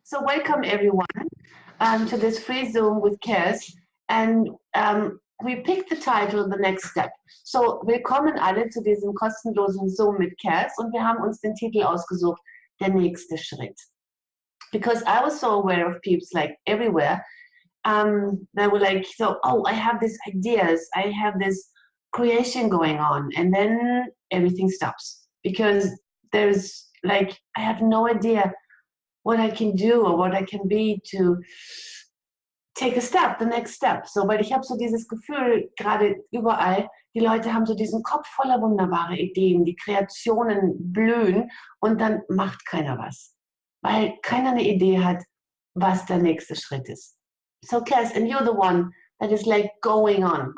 So welcome everyone to this free Zoom with Kass. And we picked the title The Next Step. So willkommen alle zu diesem kostenlosen Zoom mit Kass und wir haben uns den Titel ausgesucht, Der nächste Schritt. Because I was so aware of peeps like everywhere. They were like, so, oh, I have these ideas, I have this creation going on, and then everything stops because there's like, I have no idea what I can do or what I can be to take a step, the next step. So, weil ich habe so dieses Gefühl, gerade überall, die Leute haben so diesen Kopf voller wunderbare Ideen, die Kreationen blühen und dann macht keiner was, weil keiner eine Idee hat, was der nächste Schritt ist. So Kass, and you're the one that is like going on.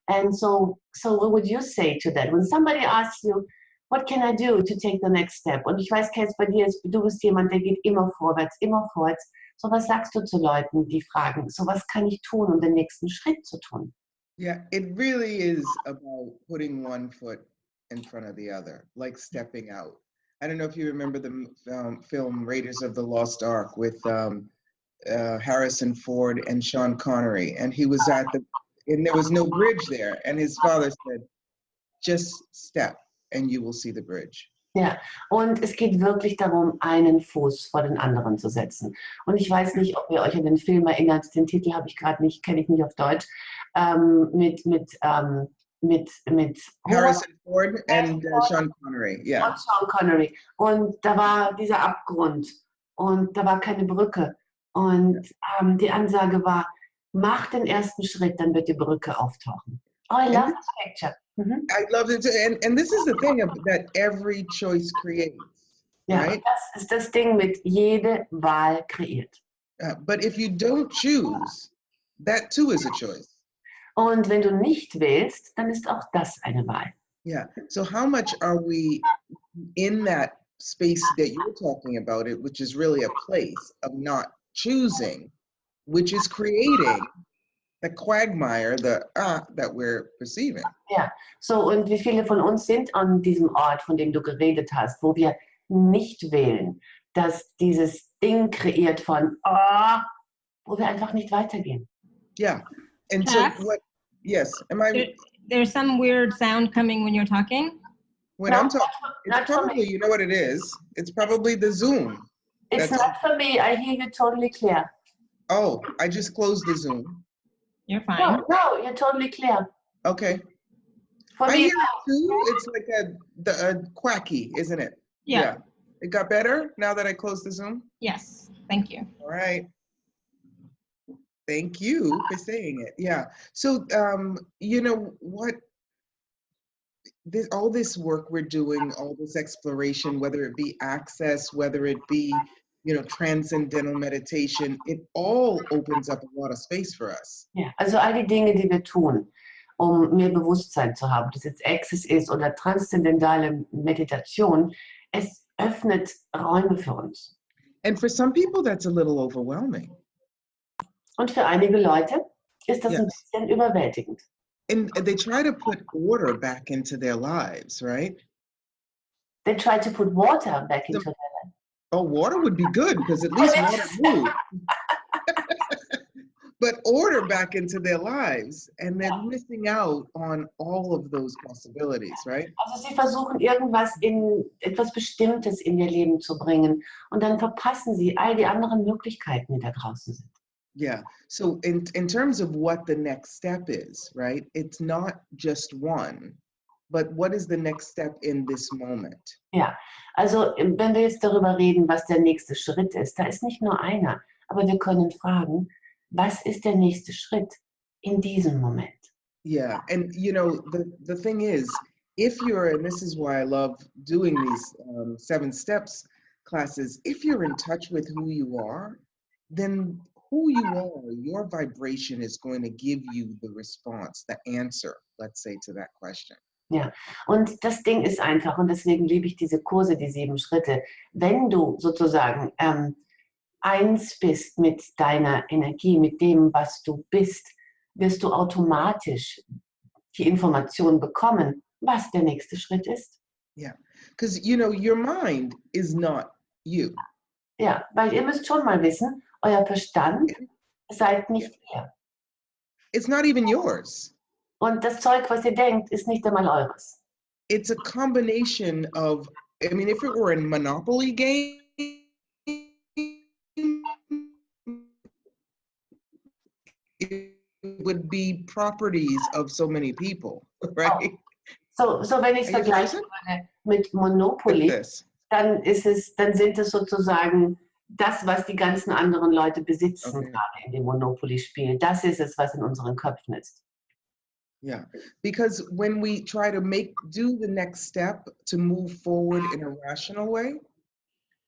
And so what would you say to that? When somebody asks you, what can I do to take the next step? Und ich weiß, Kass, bei dir ist, du bist jemand, der geht immer vorwärts. So was sagst du zu Leuten, die fragen, so was kann ich tun, um den nächsten Schritt zu tun? Yeah, it really is about putting one foot in front of the other, like stepping out. I don't know if you remember the film Raiders of the Lost Ark with Harrison Ford and Sean Connery, and he was and there was no bridge there, and his father said, just step and you will see the bridge. Ja, und es geht wirklich darum, einen Fuß vor den anderen zu setzen. Und ich weiß nicht, ob ihr euch an den Film erinnert, den Titel habe ich gerade nicht, kenne ich nicht auf Deutsch, mit Harrison Ford and Sean Connery, yeah. Und Sean Connery. Und da war dieser Abgrund und da war keine Brücke. Und die Ansage war, mach den ersten Schritt, dann wird die Brücke auftauchen. Oh, I love that picture. Mm-hmm. I love it too. And this is the thing that every choice creates, ja, right? Das ist das Ding mit jede Wahl kreiert. But if you don't choose, that too is a choice. Und wenn du nicht wählst, dann ist auch das eine Wahl. Yeah. So how much are we in that space that you're talking about, it, which is really a place of not choosing, which is creating the quagmire that we're perceiving. Ja, so und wie viele von uns sind an diesem Ort, von dem du geredet hast, wo wir nicht wählen, dass dieses Ding kreiert von, wo wir einfach nicht weitergehen. Yeah, and Kass? so what? Yes, am I? There's some weird sound coming when you're talking. When I'm talking, it's probably, you know what it is? It's probably the Zoom. It's not for me. I hear you totally clear. Oh, I just closed the Zoom. You're fine. No, you're totally clear. Okay. For I me, hear it too. It's like a quacky, isn't it? Yeah. It got better now that I closed the Zoom? Yes. Thank you. All right. Thank you for saying it. Yeah. So, you know what? All this work we're doing, all this exploration, whether it be access, whether it be, transcendental meditation, it all opens up a lot of space for us. ja, also all die Dinge, die wir tun, um mehr Bewusstsein zu haben, ob das jetzt Access ist oder transzendentale Meditation, es öffnet Räume für uns. And for some people, that's a little overwhelming. Und für einige Leute ist das ein bisschen überwältigend. And they try to put order back into their lives, right? They try to put water back into their life. Oh, water would be good because at least water moves. But order back into their lives, and they're missing out on all of those possibilities, right? Also sie versuchen etwas Bestimmtes in ihr Leben zu bringen und dann verpassen sie all die anderen Möglichkeiten, die da draußen sind. Yeah. So in terms of what the next step is, right? It's not just one, but what is the next step in this moment? Ja, also wenn wir jetzt darüber reden, was der nächste Schritt ist, da ist nicht nur einer, aber wir können fragen, was ist der nächste Schritt in diesem Moment? Yeah, and the thing is, if you're, and this is why I love doing these 7 steps classes, if you're in touch with who you are, then who you are, your vibration is going to give you the response, the answer, let's say, to that question. Ja, und das Ding ist einfach, und deswegen liebe ich diese Kurse, die 7 Schritte. Wenn du sozusagen eins bist mit deiner Energie, mit dem, was du bist, wirst du automatisch die Information bekommen, was der nächste Schritt ist. Yeah, because your mind is not you. Ja, weil ihr müsst schon mal wissen, euer Verstand seid nicht ihr. It's not even yours. Und das Zeug, was ihr denkt, ist nicht einmal eures. It's a combination of, I mean, if it were a Monopoly game, it would be properties of so many people, right? So wenn ich es Are you vergleichen würde mit Monopoly, This. dann sind es sozusagen das, was die ganzen anderen Leute besitzen, Okay. gerade in dem Monopoly-Spiel. Das ist es, was in unseren Köpfen ist. Yeah, because when we try to do the next step to move forward in a rational way,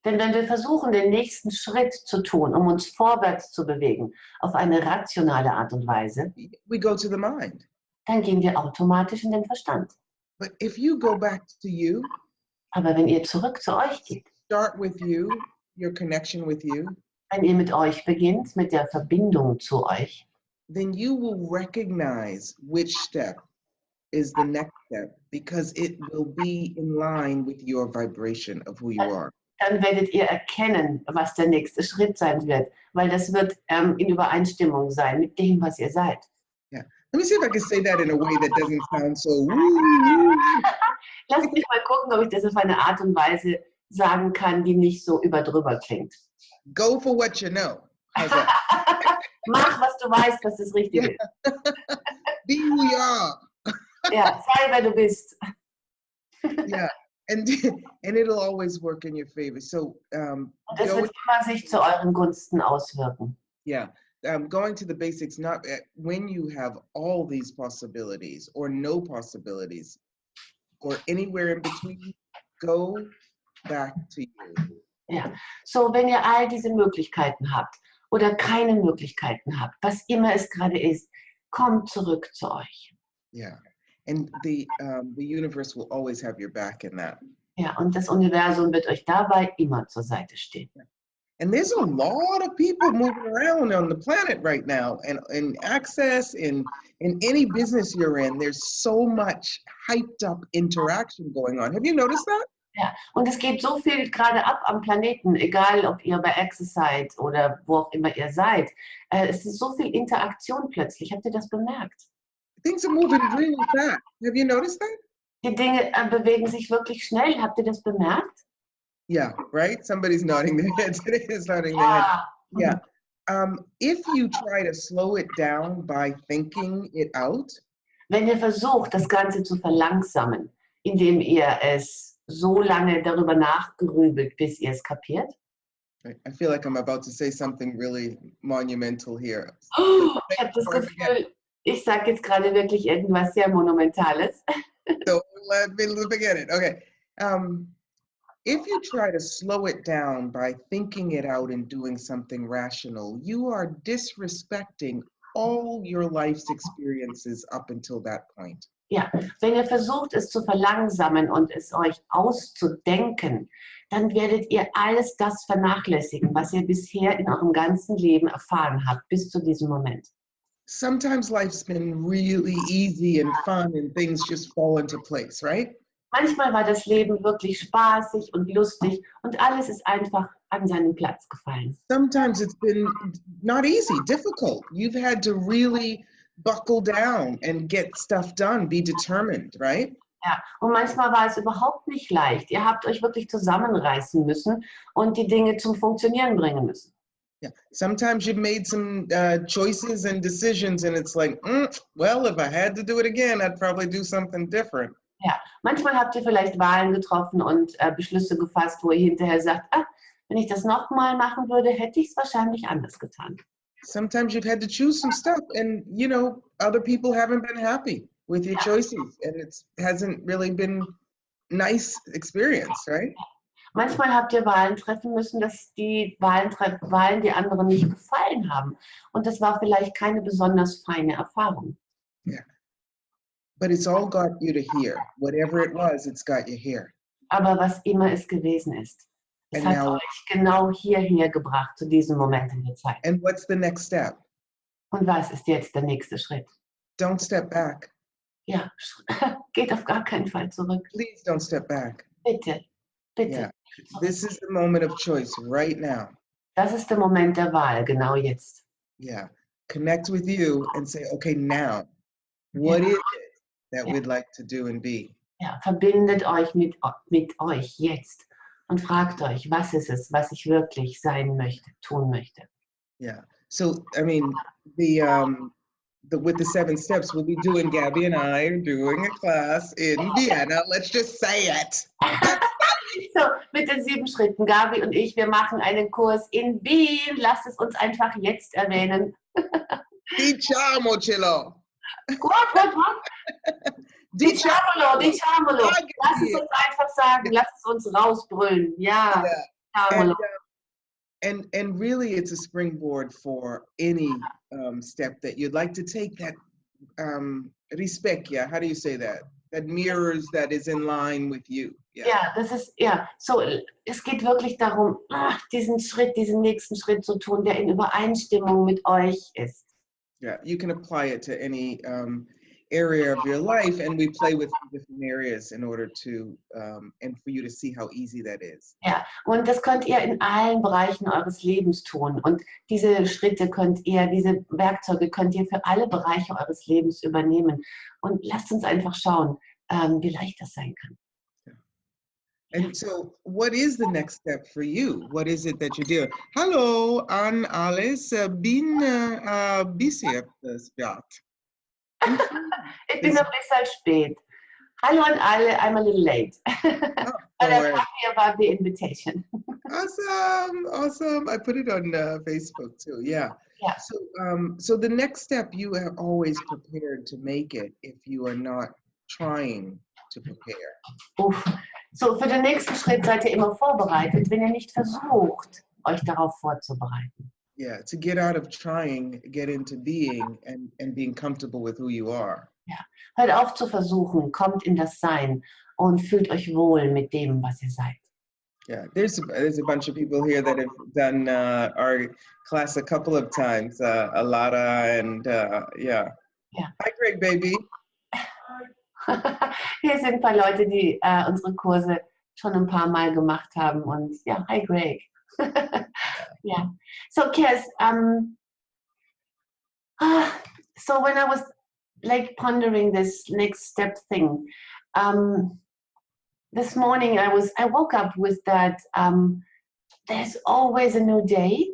Denn wenn wir versuchen, den nächsten Schritt zu tun, um uns vorwärts zu bewegen, auf eine rationale Art und Weise, we go to the mind. dann gehen wir automatisch in den Verstand. But if you go back to you, Aber wenn ihr zurück zu euch geht, start with you, your connection with you, wenn ihr mit euch beginnt, mit der Verbindung zu euch, then you will recognize which step is the next step because it will be in line with your vibration of who you are. dann werdet ihr erkennen, was der nächste Schritt sein wird, weil das wird in Übereinstimmung sein mit dem, was ihr seid. Yeah. Let me see if I can say that in a way that doesn't sound so Lasst mich mal gucken, ob ich das auf eine Art und Weise sagen kann, die nicht so überdrüber klingt. Go for what you know. How's that? Mach, was du weißt, was das Richtige ist. Be who you are. Ja, sei, wer du bist. Yeah. And it'll always work in your favor. So Und es wird immer sich zu euren Gunsten auswirken. yeah, going to the basics, not when you have all these possibilities or no possibilities or anywhere in between, go back to you. Ja, so wenn ihr all diese Möglichkeiten habt oder keine Möglichkeiten habt, was immer es gerade ist, kommt zurück zu euch. Yeah, and the universe will always have your back in that. Ja, und das Universum wird euch dabei immer zur Seite stehen. And there's a lot of people moving around on the planet right now, and in access, in any business you're in, there's so much hyped up interaction going on. Have you noticed that? Ja, und es geht so viel gerade ab am Planeten, egal ob ihr bei Access seid oder wo auch immer ihr seid. Es ist so viel Interaktion plötzlich. Habt ihr das bemerkt? Things are moving really fast. Have you noticed that? Die Dinge bewegen sich wirklich schnell. Habt ihr das bemerkt? Yeah, right? Somebody's nodding their head. Today is nodding their head. Ja. Yeah. If you try to slow it down by thinking it out, Wenn ihr versucht, das Ganze zu verlangsamen, indem ihr es so lange darüber nachgrübelt, bis ihr es kapiert. I feel like I'm about to say something really monumental here. Ich habe das Gefühl, ich sage jetzt gerade wirklich irgendwas sehr Monumentales. So let me forget it. Okay. If you try to slow it down by thinking it out and doing something rational, you are disrespecting all your life's experiences up until that point. Ja, wenn ihr versucht, es zu verlangsamen und es euch auszudenken, dann werdet ihr alles das vernachlässigen, was ihr bisher in eurem ganzen Leben erfahren habt, bis zu diesem Moment. Sometimes life's been really easy and fun and things just fall into place, right? Manchmal war das Leben wirklich spaßig und lustig und alles ist einfach an seinen Platz gefallen. Sometimes it's been not easy, difficult. You've had to really buckle down and get stuff done, be determined, right? Ja, und manchmal war es überhaupt nicht leicht. Ihr habt euch wirklich zusammenreißen müssen und die Dinge zum Funktionieren bringen müssen. Yeah. Sometimes you've made some choices and decisions and it's like, well, if I had to do it again, I'd probably do something different. Ja, manchmal habt ihr vielleicht Wahlen getroffen und Beschlüsse gefasst, wo ihr hinterher sagt, wenn ich das nochmal machen würde, hätte ich es wahrscheinlich anders getan. Sometimes you've had to choose some stuff and, you know, other people haven't been happy with your choices and it hasn't really been nice experience, right? Manchmal habt ihr Wahlen treffen müssen, dass die Wahlen die anderen nicht gefallen haben. Und das war vielleicht keine besonders feine Erfahrung. Yeah. But it's all got you to here. Whatever it was, it's got you here. Aber was immer es gewesen ist, es And hat now- euch genau hierher gebracht, zu diesem Moment in der Zeit. And what's the next step? Und was ist jetzt der nächste Schritt? Don't step back. Ja, geht auf gar keinen Fall zurück. Please don't step back. Bitte, bitte. Yeah. This is the moment of choice right now. Das ist der Moment der Wahl, genau jetzt. Yeah. Connect with you and say, okay, now, what is it that we'd like to do and be? Ja, verbindet euch mit euch jetzt und fragt euch, was ist es, was ich wirklich sein möchte, tun möchte. Yeah. So, I mean, with the 7 steps, we'll be doing, Gabby and I are doing a class in Vienna. Let's just say it. So, mit den 7 Schritten, Gabi und ich, wir machen einen Kurs in Wien. Lasst es uns einfach jetzt erwähnen. Diciamo cello. What? Diciamolo. Lass es uns einfach sagen, lass es uns rausbrüllen. Ja, diciamolo. And really, it's a springboard for any step that you'd like to take that rispecchia. How do you say that? That mirrors, that is in line with you. Ja, das ist, so, es geht wirklich darum, diesen nächsten Schritt zu tun, der in Übereinstimmung mit euch ist. Yeah, you can apply it to any area of your life, and we play with different areas in order to, and for you to see how easy that is. Ja, und das könnt ihr in allen Bereichen eures Lebens tun. Und diese diese Werkzeuge könnt ihr für alle Bereiche eures Lebens übernehmen. Und lasst uns einfach schauen, wie leicht das sein kann. And so, what is the next step for you? What is it that you do? Hallo an alles, bin bisschen spät. Ich bin noch ein bisschen spät. Hallo an alle, I'm a little late. But I'm happy about the invitation. Awesome. I put it on Facebook too. Yeah. So the next step, you are always prepared to make it if you are not trying to prepare. So, für den nächsten Schritt seid ihr immer vorbereitet, wenn ihr nicht versucht, euch darauf vorzubereiten. Yeah, to get out of trying, get into being and being comfortable with who you are. Ja, hört auf zu versuchen, kommt in das Sein und fühlt euch wohl mit dem, was ihr seid. Yeah, there's a bunch of people here that have done our class a couple of times. Alada and yeah. Hi, Greg, baby. Hier sind ein paar Leute, die unsere Kurse schon ein paar Mal gemacht haben. Und ja, hi Greg. Yeah. So Kass, so when I was like pondering this next step thing, this morning I woke up with that there's always a new day.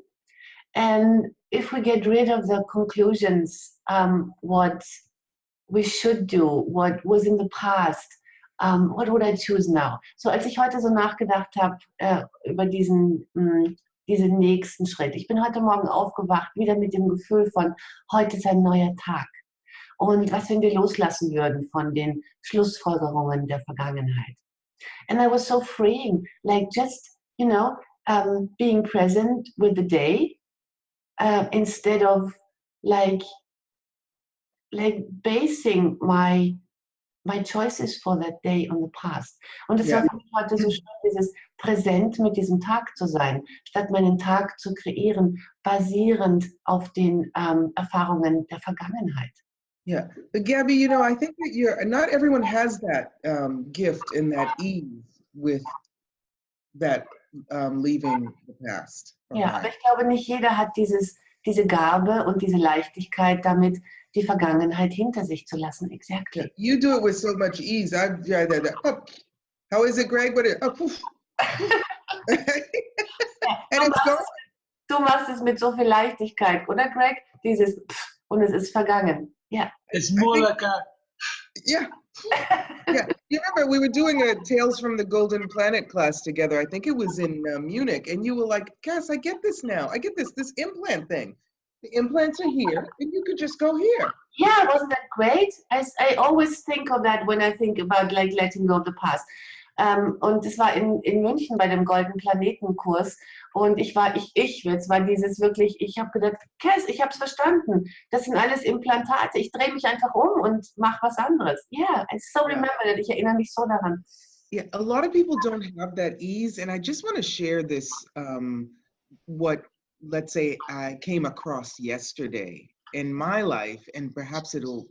And if we get rid of the conclusions, what we should do, what was in the past, what would I choose now? So als ich heute so nachgedacht habe über diesen nächsten Schritt. Ich bin heute Morgen aufgewacht, wieder mit dem Gefühl von, heute ist ein neuer Tag. Und was, wenn wir loslassen würden von den Schlussfolgerungen der Vergangenheit? And I was so freeing, like just, being present with the day, instead of like basing my choices for that day on the past. Und es war für mich heute so schön, dieses präsent mit diesem Tag zu sein, statt meinen Tag zu kreieren, basierend auf den Erfahrungen der Vergangenheit. Yeah, but Gabby, I think that not everyone has that gift and that ease with that leaving the past. Ja, aber ich glaube, nicht jeder hat diese Gabe und diese Leichtigkeit damit, die Vergangenheit hinter sich zu lassen. Exactly. Yeah, you do it with so much ease. How is it, Greg? And it's gone. Du machst es mit so viel Leichtigkeit, oder Greg? Dieses und es ist vergangen. Yeah. It's more like a... Yeah. Yeah. You remember we were doing a Tales from the Golden Planet class together. I think it was in Munich. And you were like, Kass, I get this now. I get this implant thing. The implants are here, and you could just go here. Yeah, wasn't that great? I always think of that when I think about like letting go of the past. Und das war in München bei dem Golden Planeten Kurs. Und es war dieses wirklich, ich habe gedacht, Kass, ich habe es verstanden. Das sind alles Implantate. Ich drehe mich einfach um und mache was anderes. Yeah, I so remember that. Ich erinnere mich so daran. Yeah, a lot of people don't have that ease. And I just want to share this, what, let's say, I came across yesterday in my life. And perhaps it'll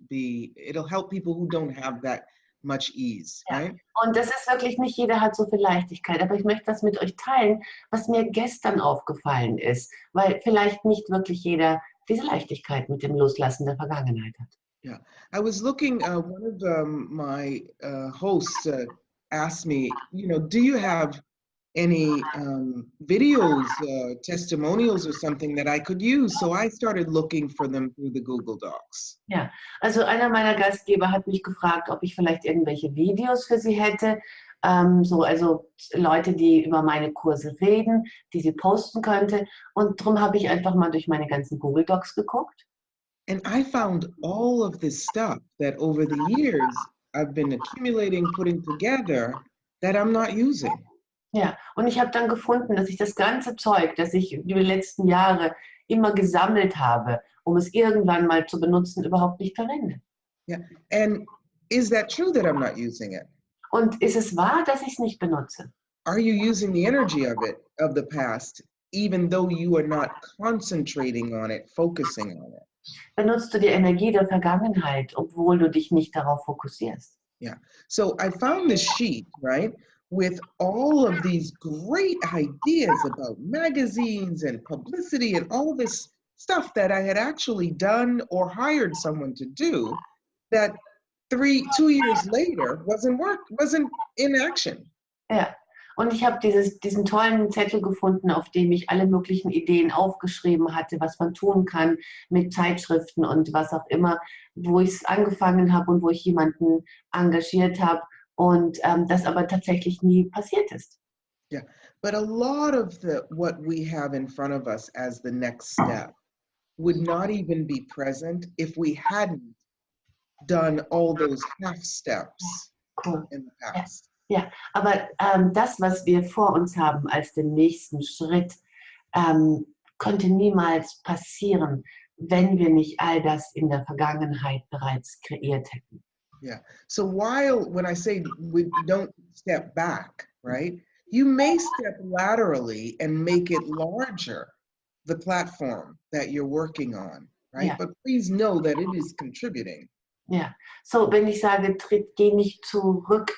help people who don't have that much ease, Ja. right? Und das ist wirklich, nicht jeder hat so viel Leichtigkeit, aber ich möchte das mit euch teilen, was mir gestern aufgefallen ist, weil vielleicht nicht wirklich jeder diese Leichtigkeit mit dem Loslassen der Vergangenheit hat. Yeah, I was looking, one of my hosts asked me, you know, do you have any videos, testimonials or something that I could use? So I started looking for them through the Google Docs. Ja, also einer meiner Gastgeber hat mich gefragt, ob ich vielleicht irgendwelche Videos für sie hätte, also Leute, die über meine Kurse reden, die sie posten könnte. Und darum habe ich einfach mal durch meine ganzen Google Docs geguckt. And I found all of this stuff that over the years I've been accumulating, putting together, that I'm not using. Ja, und ich habe dann gefunden, dass ich das ganze Zeug, das ich über die letzten Jahre immer gesammelt habe, um es irgendwann mal zu benutzen, überhaupt nicht verwende. Yeah, and is that true that I'm not using it? Und ist es wahr, dass ich es nicht benutze? Are you using the energy of it, of the past, even though you are not concentrating on it, focusing on it? Benutzt du die Energie der Vergangenheit, obwohl du dich nicht darauf fokussierst? Yeah, so I found this sheet, right, with all of these great ideas about magazines and publicity and all this stuff that I had actually done or hired someone to do that 2 years later wasn't in action. Ja, und ich habe diesen tollen Zettel gefunden, auf dem ich alle möglichen Ideen aufgeschrieben hatte, was man tun kann mit Zeitschriften und was auch immer, wo ich es angefangen habe und wo ich jemanden engagiert habe und das aber tatsächlich nie passiert ist. Yeah, but a lot of what we have in front of us as the next step would not even be present if we hadn't done all those half steps Cool. in the past. Ja, aber das, was wir vor uns haben als den nächsten Schritt, könnte niemals passieren, wenn wir nicht all das in der Vergangenheit bereits kreiert hätten. Yeah. So when I say we don't step back, right? You may step laterally and make it larger, the platform that you're working on, right? Yeah. But please know that it is contributing. Ja, so wenn ich sage, geh nicht zurück,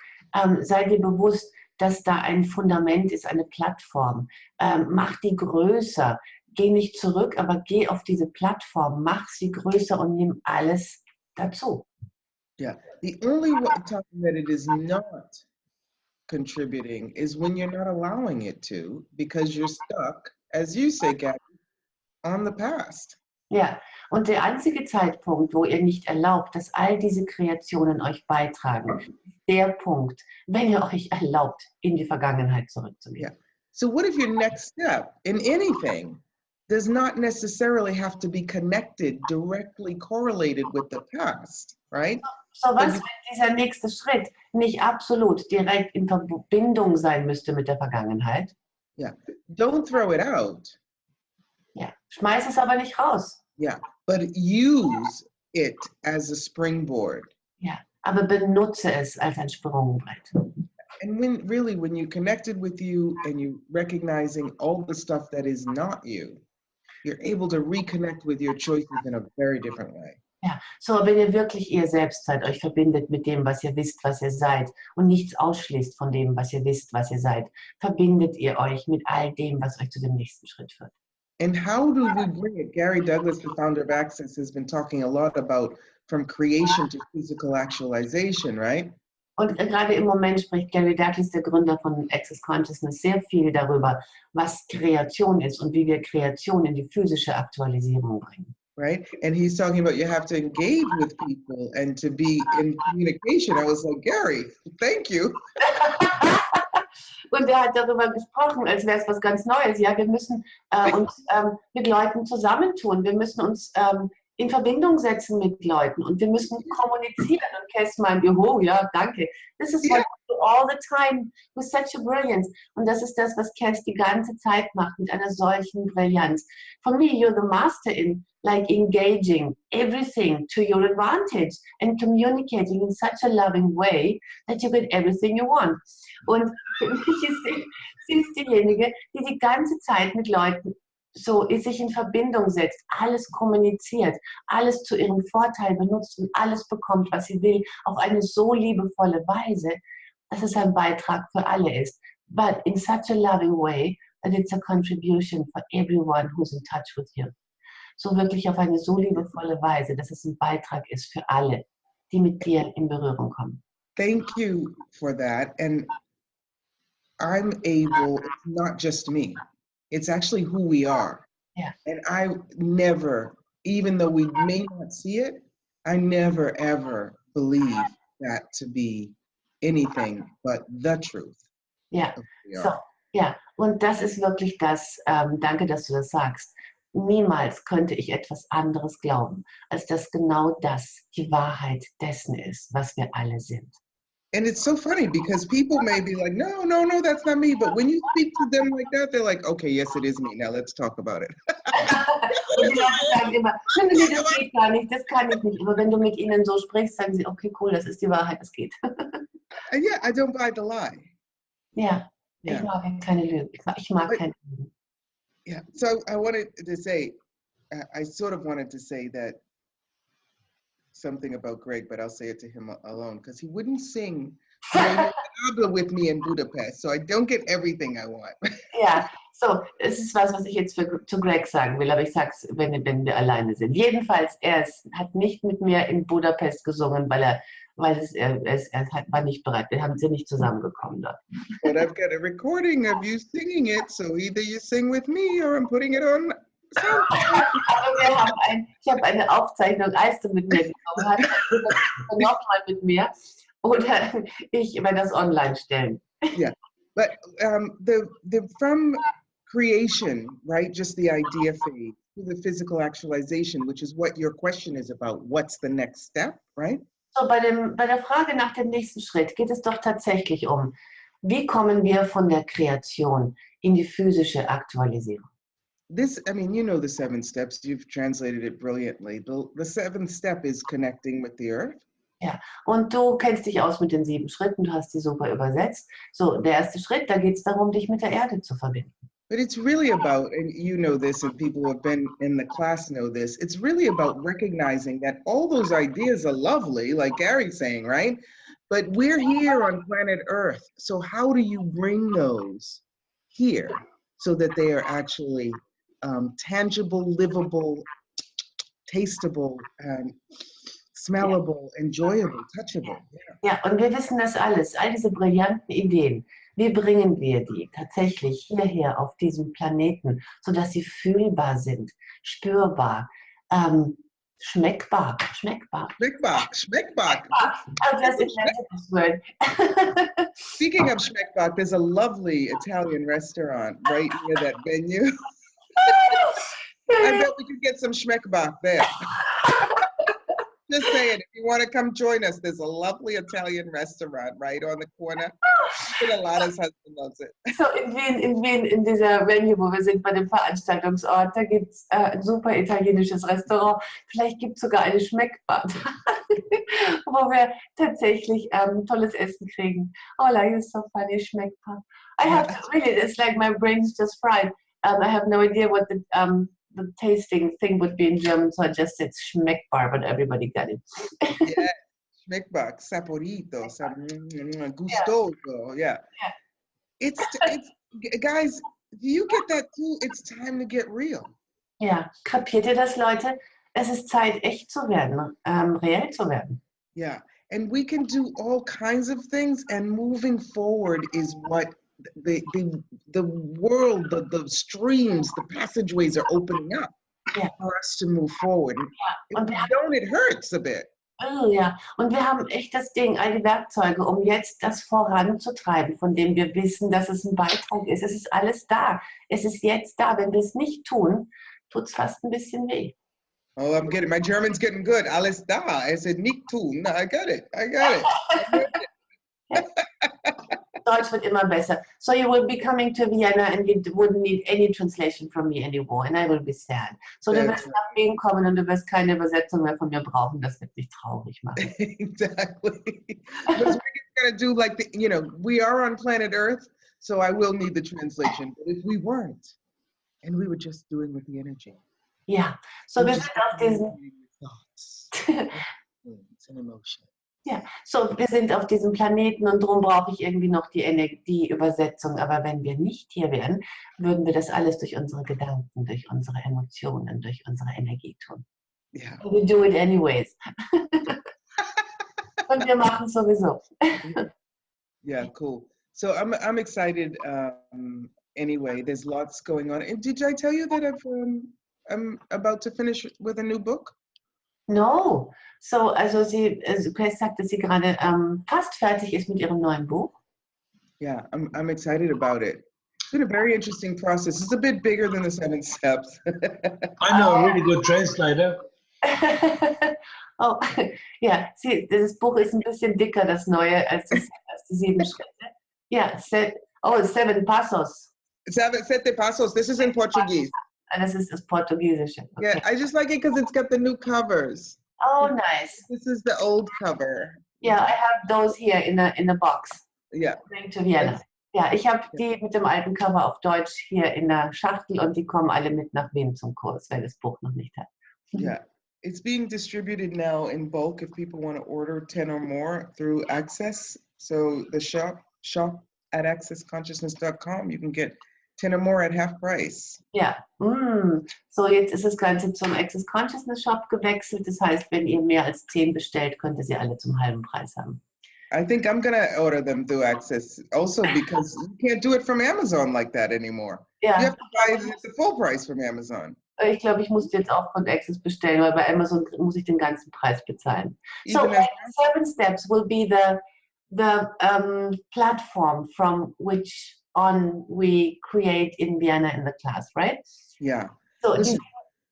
sei dir bewusst, dass da ein Fundament ist, eine Plattform. Mach die größer. Geh nicht zurück, aber geh auf diese Plattform, mach sie größer und nimm alles dazu. Yeah, the only time that it is not contributing is when you're not allowing it to, because you're stuck, as you say, Gabby, on the past. Ja, und der einzige Zeitpunkt, wo ihr nicht erlaubt, dass all diese Kreationen euch beitragen, ist der Punkt, wenn ihr euch erlaubt, in die Vergangenheit zurückzugehen. Yeah. So what if your next step in anything does not necessarily have to be connected, directly correlated with the past, right? So was, wenn dieser nächste Schritt nicht absolut direkt in Verbindung sein müsste mit der Vergangenheit? Yeah, don't throw it out. Ja, schmeiß es aber nicht raus. Yeah, but use it as a springboard. Ja, aber benutze es als ein Sprungbrett. And when you connected with you and you recognizing all the stuff that is not you, you're able to reconnect with your choices in a very different way. Ja, so wenn ihr wirklich ihr selbst seid, euch verbindet mit dem, was ihr wisst, was ihr seid und nichts ausschließt von dem, was ihr wisst, was ihr seid, verbindet ihr euch mit all dem, was euch zu dem nächsten Schritt führt. And how do we bring it? Gary Douglas, the founder of Access, has been talking a lot about from creation to physical actualization, right? Und gerade im Moment spricht Gary Douglas, der Gründer von Access Consciousness, sehr viel darüber, was Kreation ist und wie wir Kreation in die physische Aktualisierung bringen. Right? And he's talking about you have to engage with people and to be in communication. I was like, Gary, thank you. Und er hat darüber gesprochen, als wäre es was ganz Neues. Ja, wir müssen uns mit Leuten zusammentun. Wir müssen uns in Verbindung setzen mit Leuten und wir müssen kommunizieren. Und Kass meint, oh ja, danke. This is what you do all the time with such a brilliance. Und das ist das, was Kass die ganze Zeit macht mit einer solchen Brillanz. For me, you're the master in like engaging everything to your advantage and communicating in such a loving way that you get everything you want. Und für mich ist sie ist diejenige, die die ganze Zeit mit Leuten so sich in Verbindung setzt, alles kommuniziert, alles zu ihrem Vorteil benutzt und alles bekommt, was sie will, auf eine so liebevolle Weise, dass es ein Beitrag für alle ist. But in such a loving way that it's a contribution for everyone who's in touch with you. So wirklich auf eine so liebevolle Weise, dass es ein Beitrag ist für alle, die mit dir in Berührung kommen. Thank you for that. And I'm able, it's not just me, it's actually who we are. Yeah. And I never, even though we may not see it, I never ever believe that to be anything but the truth. Ja, of who we so, are. ja, und das ist wirklich das, danke, dass du das sagst. Niemals könnte ich etwas anderes glauben, als dass genau das die Wahrheit dessen ist, was wir alle sind. And it's so funny because people may be like, no, no, no, that's not me. But when you speak to them like that, they're like, okay, yes, it is me. Now let's talk about it. Und die Leute sagen immer, nee, das geht gar nicht, das kann ich nicht. Aber wenn du mit ihnen so sprichst, sagen sie, okay, cool, das ist die Wahrheit, das geht. And yeah, I don't buy the lie. Ja, Yeah. ich mag keine Lügen. Ich mag keine Lügen. Yeah. So I wanted to say, I sort of wanted to say that something about Greg, but I'll say it to him alone because he wouldn't sing with me in Budapest. So I don't get everything I want. Ja, so, es ist was ich jetzt zu Greg sagen will, aber ich sage es, wenn wir alleine sind. Jedenfalls, hat nicht mit mir in Budapest gesungen, er war nicht bereit. Wir sind nicht zusammengekommen dort. But I've got a recording of you singing it, so either you sing with me or I'm putting it on. Aber ich habe eine Aufzeichnung, als du mit mir gesungen hast, nochmal mit mir, oder ich werde das online stellen. Yeah, but from creation, right, just the idea phase, to the physical actualization, which is what your question is about. What's the next step, right? So, bei der Frage nach dem nächsten Schritt geht es doch tatsächlich um, wie kommen wir von der Kreation in die physische Aktualisierung? This, I mean, you know the 7 steps, you've translated it brilliantly. The 7th step is connecting with the earth. Ja, und du kennst dich aus mit den 7 Schritten, du hast die super übersetzt. So, der erste Schritt, da geht es darum, dich mit der Erde zu verbinden. But it's really about, and you know this, and people who have been in the class know this, it's really about recognizing that all those ideas are lovely, like Gary's saying, right? But we're here on planet Earth. So how do you bring those here so that they are actually tangible, livable, tasteable, smellable, enjoyable, touchable? Ja, und wir wissen das alles, all diese brillanten Ideen. Wie bringen wir die tatsächlich hierher auf diesem Planeten, sodass sie fühlbar sind, spürbar, schmeckbar. Schmeckbar. Oh, just invented this word. Speaking of Schmeckbach, there's a lovely Italian restaurant right near that venue. I bet we could get some Schmeckbach there. Just saying, if you want to come join us, there's a lovely Italian restaurant right on the corner. A lot of husband loves it. So in Wien, in dieser Venue, wo wir sind, bei dem Veranstaltungsort, da gibt es ein super italienisches Restaurant. Vielleicht gibt es sogar eine Schmeckbar, wo wir tatsächlich tolles Essen kriegen. Oh, like it's so funny, Schmeckbar. I have to, really, it's like my brain's just fried. I have no idea what the tasting thing would be in German, so I just said Schmeckbar, but everybody got it. Yeah, Schmeckbar, saporito, gustoso, yeah. It's guys, do you get that too? It's time to get real. Ja, kapiert ihr das, Leute? Es ist Zeit, echt zu werden, reell zu werden. Yeah, and we can do all kinds of things, and moving forward is what the world, the streams, the passageways are opening up for us to move forward. If we don't, it hurts a bit. Oh ja, und wir haben echt das Ding, all die Werkzeuge, um jetzt das voranzutreiben, von dem wir wissen, dass es ein Beitrag ist. Es ist alles da. Es ist jetzt da. Wenn wir es nicht tun, tut es fast ein bisschen weh. Oh, my German's getting good. Alles da. I said, nicht tun. I got it. Deutsch wird immer besser. So you will be coming to Vienna and you wouldn't need any translation from me anymore and I will be sad. So du wirst nach Wien kommen und du wirst keine Übersetzung mehr von mir brauchen. Das wird dich traurig machen. Exactly. Because we're going to do like, we are on planet Earth, so I will need the translation. But if we weren't, And we were just doing with the energy. Ja, so We're wir just sind auf diesen, thoughts, feelings, and emotion. ja, so wir sind auf diesem Planeten und darum brauche ich irgendwie noch die Übersetzung. Aber wenn wir nicht hier wären, würden wir das alles durch unsere Gedanken, durch unsere Emotionen, durch unsere Energie tun. Yeah. We do it anyways. Und wir machen es sowieso. Yeah, cool. So I'm excited. Anyway, there's lots going on. And did I tell you that I'm about to finish with a new book? No. So, also Kass sagt, dass sie gerade fast fertig ist mit ihrem neuen Buch. Yeah, I'm excited about it. It's been a very interesting process. It's a bit bigger than the 7 steps. I know a really good translator. Oh, ja, dieses Buch ist ein bisschen dicker, das neue, als die 7 Schritte. Ja, 7 Passos. 7 passos. This is in Portuguese. Das ist das Portugiesische. Okay. Yeah, I just like it because it's got the new covers. Oh, nice. This is the old cover. Yeah, I have those here in a box. Yeah. Going to Vienna. Ja, ich habe die mit dem alten Cover auf Deutsch hier in der Schachtel und die kommen alle mit nach Wien zum Kurs, wer das Buch noch nicht hat. Yeah. It's being distributed now in bulk if people want to order 10 or more through Access. So the shop at accessconsciousness.com, you can get 10 or more at half price. Ja, so jetzt ist das Ganze zum Access Consciousness Shop gewechselt. Das heißt, wenn ihr mehr als 10 bestellt, könnt ihr sie alle zum halben Preis haben. I think I'm gonna order them through Access also because you can't do it from Amazon like that anymore. Ja. You have to buy it at the full price from Amazon. Ich glaube, ich muss jetzt auch von Access bestellen, weil bei Amazon muss ich den ganzen Preis bezahlen. So, Even as- 7 steps will be the platform from which on we create in Vienna in the class, right? Yeah. So, Listen.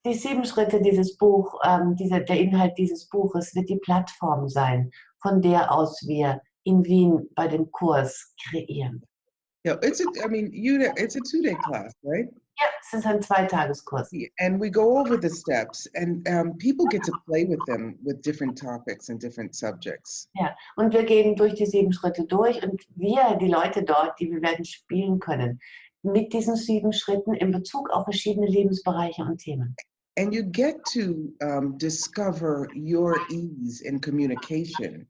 die 7 Schritte, dieses Buch, der Inhalt dieses Buches wird die Plattform sein, von der aus wir in Wien bei dem Kurs kreieren. Yeah, it's a 2-day class, right? Ja, es ist ein 2-Tageskurs. And we go over the steps and people get to play with them with different topics and different subjects. Ja, und wir gehen durch die 7 Schritte durch und wir, die Leute dort, wir werden spielen können mit diesen 7 Schritten in Bezug auf verschiedene Lebensbereiche und Themen. And you get to discover your ease in communication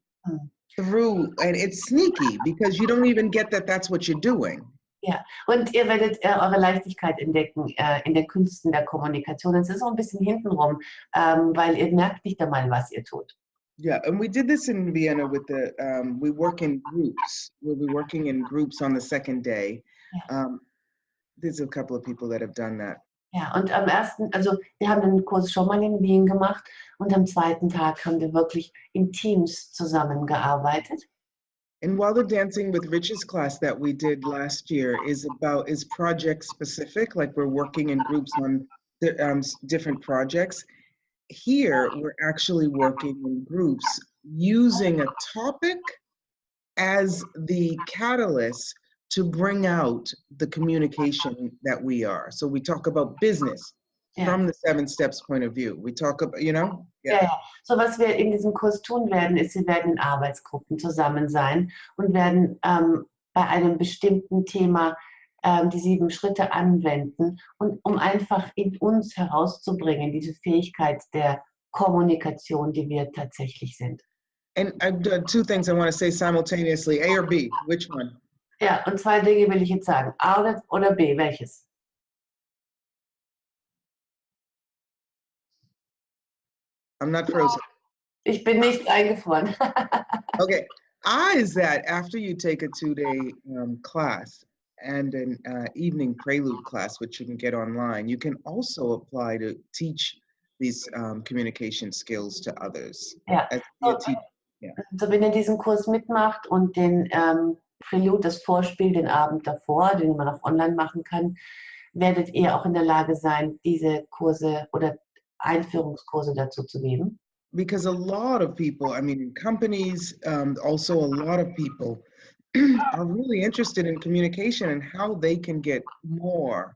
through, and it's sneaky because you don't even get that that's what you're doing. Ja, und ihr werdet eure Leichtigkeit entdecken in der Künsten der Kommunikation. Es ist auch ein bisschen hintenrum, weil ihr merkt nicht einmal, was ihr tut. Yeah, and we did this in Vienna with we work in groups. We'll be working in groups on the second day. There's a couple of people that have done that. Ja, und am ersten, also wir haben den Kurs schon mal in Wien gemacht und am 2. Tag haben wir wirklich in Teams zusammengearbeitet. And while the Dancing with Riches class that we did last year is project specific, like we're working in groups on different projects, here we're actually working in groups using a topic as the catalyst to bring out the communication that we are. So we talk about business from the 7 steps point of view. We talk about, Ja. So was wir in diesem Kurs tun werden, ist, wir werden in Arbeitsgruppen zusammen sein und werden bei einem bestimmten Thema die 7 Schritte anwenden und um einfach in uns herauszubringen, diese Fähigkeit der Kommunikation, die wir tatsächlich sind. And I've done 2 things I want to say simultaneously, A or B, which one? Ja, und 2 Dinge will ich jetzt sagen. A oder B, welches? I'm not frozen. Ich bin nicht eingefroren. Okay, A is that after you take a 2-day class and an evening prelude class, which you can get online, you can also apply to teach these communication skills to others. Ja. So, wenn ihr diesen Kurs mitmacht und den Prelude, das Vorspiel, den Abend davor, den man auch online machen kann, werdet ihr auch in der Lage sein, diese Kurse oder Einführungskurse dazu zu geben. Because a lot of people, I mean, in companies, also a lot of people are really interested in communication and how they can get more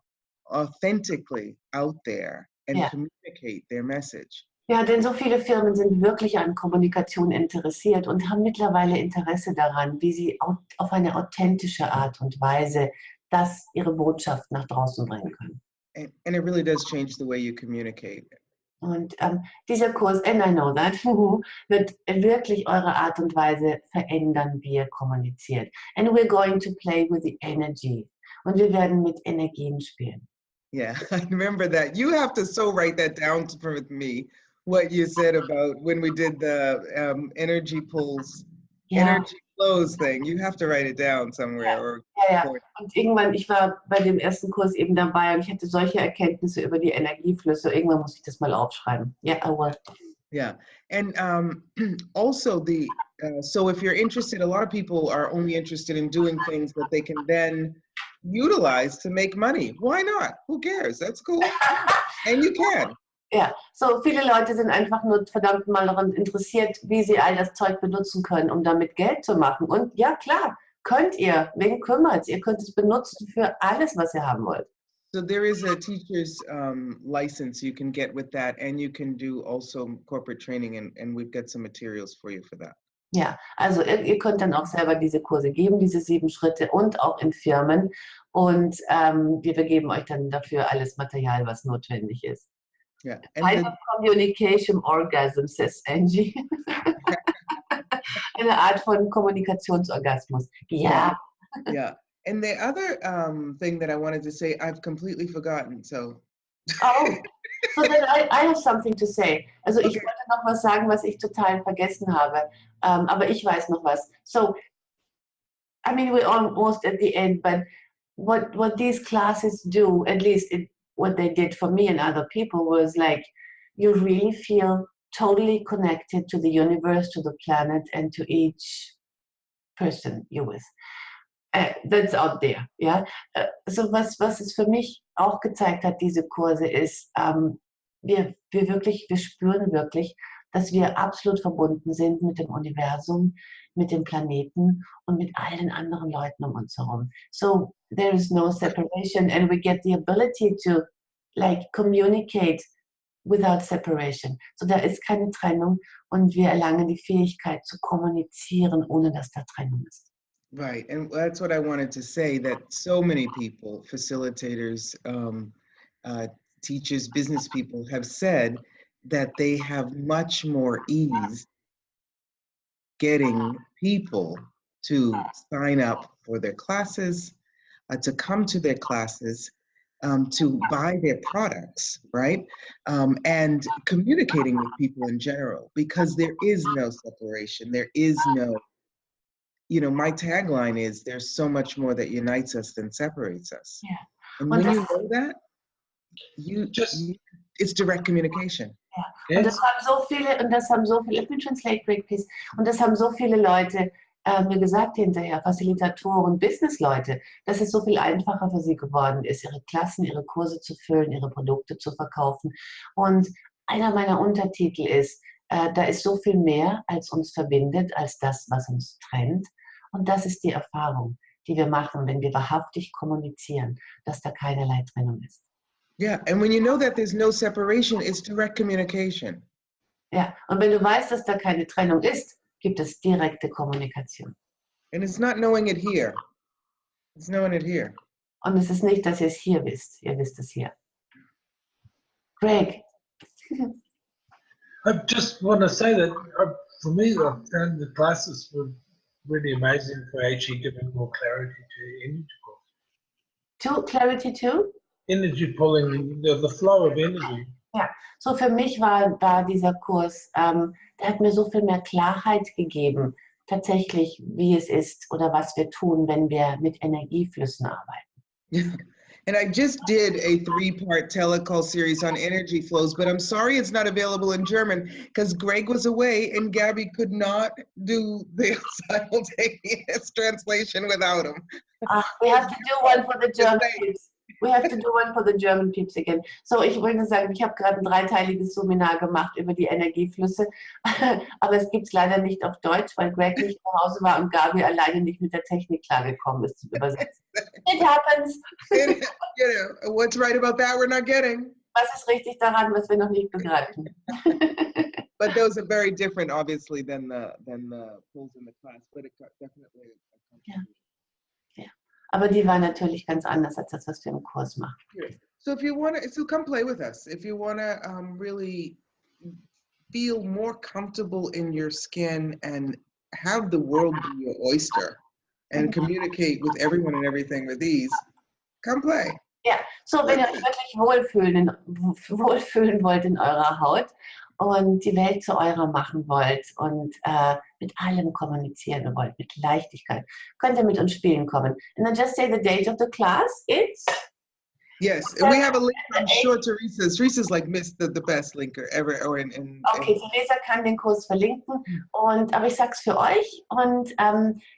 authentically out there and communicate their message. Ja, denn so viele Firmen sind wirklich an Kommunikation interessiert und haben mittlerweile Interesse daran, wie sie auf eine authentische Art und Weise ihre Botschaft nach draußen bringen können. And it really does change the way you communicate. Und dieser Kurs, and I know that, wird wirklich eure Art und Weise verändern, wie ihr kommuniziert. And we're going to play with the energy. Und wir werden mit Energien spielen. Yeah, I remember that. You have to so write that down for me, what you said about when we did the energy pulls, energy flows thing. You have to write it down somewhere. Or Ja. Und irgendwann, ich war bei dem ersten Kurs eben dabei und ich hatte solche Erkenntnisse über die Energieflüsse. Irgendwann muss ich das mal aufschreiben. Yeah, I will. Yeah, and also so if you're interested, a lot of people are only interested in doing things that they can then utilize to make money. Why not? Who cares? That's cool. And you can. Ja, so viele Leute sind einfach nur verdammt mal daran interessiert, wie sie all das Zeug benutzen können, um damit Geld zu machen. Und ja, klar, könnt ihr, wen kümmert's? Ihr könnt es benutzen für alles, was ihr haben wollt. So there is a teacher's license you can get with that, and you can do also corporate training, and we've got some materials for you for that. Ja, also ihr könnt dann auch selber diese Kurse geben, diese 7 Schritte und auch in Firmen. Und wir geben euch dann dafür alles Material, was notwendig ist. Yeah. Kind of communication orgasm, says Angie. Eine Art von Kommunikationsorgasmus. Ja. Yeah. And the other thing that I wanted to say, I've completely forgotten. So. Oh, so then I have something to say. Also ich wollte noch was sagen, was ich total vergessen habe. Aber ich weiß noch was. So, I mean, we're almost at the end, but what these classes do, at least what they did for me and other people, was like, you really feel totally connected to the universe, to the planet, and to each person you're with. That's out there, ja. So was es für mich auch gezeigt hat, diese Kurse, ist, wir spüren wirklich, dass wir absolut verbunden sind mit dem Universum, mit dem Planeten und mit allen anderen Leuten um uns herum. So there is no separation, and we get the ability to like communicate without separation. So da ist keine Trennung und wir erlangen die Fähigkeit zu kommunizieren, ohne dass da Trennung ist. Right, and that's what I wanted to say, that so many people, facilitators, teachers, business people have said that they have much more ease getting people to sign up for their classes, to come to their classes, to buy their products, right? And communicating with people in general, because there is no separation. There is no, you know, my tagline is, there's so much more that unites us than separates us. Yeah. And when you know that, it's direct communication. Ja. Und das haben so viele, let me translate quick, please. Und das haben so viele Leute mir gesagt hinterher, Facilitatoren, Businessleute, dass es so viel einfacher für sie geworden ist, ihre Klassen, ihre Kurse zu füllen, ihre Produkte zu verkaufen. Und einer meiner Untertitel ist, da ist so viel mehr, als uns verbindet, als das, was uns trennt. Und das ist die Erfahrung, die wir machen, wenn wir wahrhaftig kommunizieren, dass da keinerlei Trennung ist. Yeah, and when you know that there's no separation, it's direct communication. Ja, und wenn du weißt, dass da keine Trennung ist, gibt es direkte Kommunikation. And it's not knowing it here. It's knowing it here. Und es ist nicht, dass ihr es hier wisst. Ihr wisst es hier. Greg. I just want to say that for me, I found the classes were really amazing for actually giving more clarity to energy pulling. Clarity to? Energy pulling, the flow of energy. Ja, so für mich war dieser Kurs, der hat mir so viel mehr Klarheit gegeben, tatsächlich, wie es ist oder was wir tun, wenn wir mit Energieflüssen arbeiten. And I just did a 3-part telecall series on energy flows, but I'm sorry it's not available in German because Greg was away and Gabby could not do the simultaneous translation without him. We have to do one for the German peeps. We have to do one for the German peeps again. So, ich wollte sagen, ich habe gerade ein 3-teiliges Seminar gemacht über die Energieflüsse, aber es gibt es leider nicht auf Deutsch, weil Greg nicht zu Hause war und Gabi alleine nicht mit der Technik klargekommen ist zum Übersetzen. It happens. You know, what's right about that we're not getting. Was ist richtig daran, was wir noch nicht begreifen? But those are very different, obviously, than the pulls in the class, but it definitely a contribution. Ja. Aber die war natürlich ganz anders als das, was wir im Kurs machen. So if you want to, so come play with us. If you want to really feel more comfortable in your skin and have the world be your oyster and communicate with everyone and everything with ease, come play. Ja, so wenn ihr euch wirklich wohlfühlen wollt in eurer Haut und die Welt zu eurer machen wollt und mit allem kommunizieren wollt, mit Leichtigkeit, könnt ihr mit uns spielen kommen. And then just say the date of the class. It's... Yes, and we have a link, I'm sure, to Teresa's. Teresa's like the best linker ever. Or okay, Teresa kann den Kurs verlinken, aber ich sag's für euch. Und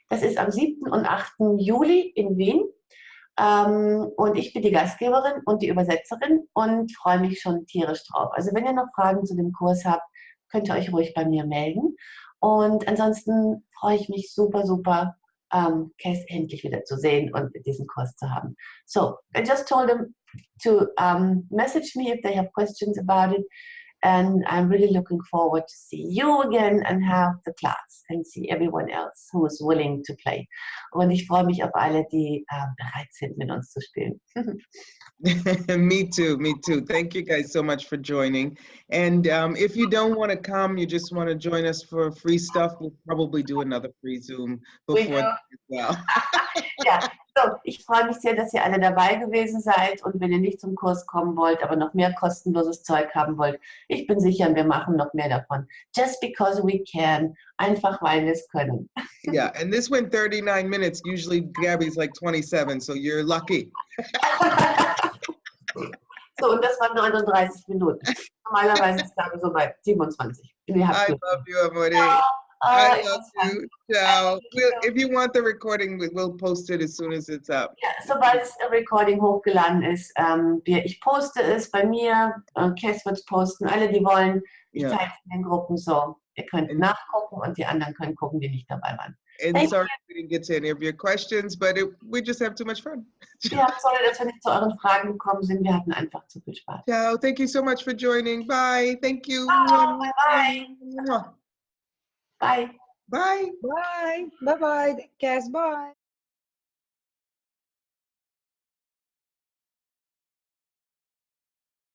das ist am 7. und 8. Juli in Wien. Und ich bin die Gastgeberin und die Übersetzerin und freue mich schon tierisch drauf. Also wenn ihr noch Fragen zu dem Kurs habt, könnt ihr euch ruhig bei mir melden. Und ansonsten freue ich mich super, super, Kass endlich wieder zu sehen und diesen Kurs zu haben. So, I just told them to message me if they have questions about it. And I'm really looking forward to see you again and have the class and see everyone else who is willing to play. Und ich freue mich auf alle, die bereit sind, mit uns zu spielen. Me too, me too. Thank you guys so much for joining. And if you don't want to come, you just want to join us for free stuff, we'll probably do another free Zoom before that as well. Ja, so, ich freue mich sehr, dass ihr alle dabei gewesen seid und wenn ihr nicht zum Kurs kommen wollt, aber noch mehr kostenloses Zeug haben wollt, ich bin sicher, wir machen noch mehr davon. Just because we can, einfach weil wir es können. Yeah, and this went 39 minutes. Usually Gabby's like 27, so you're lucky. So, und das waren 39 Minuten. Normalerweise ist es so bei 27. I love you, Amore. I love you. Ciao. If you want the recording, we'll post it as soon as it's up. Ja, sobald das Recording hochgeladen ist, ich poste es bei mir, Kass wird es posten, alle, die wollen, ich teile es in den Gruppen so. Ihr könnt nachgucken und die anderen können gucken, die nicht dabei waren. And sorry we didn't get to any of your questions, but we just have too much fun. Ja, sorry, dass wir nicht zu euren Fragen gekommen sind. Wir hatten einfach zu viel Spaß. Ciao. Thank you so much for joining. Bye. Thank you. Bye. Bye. Bye. Bye. Bye. Bye-bye. Kass, bye.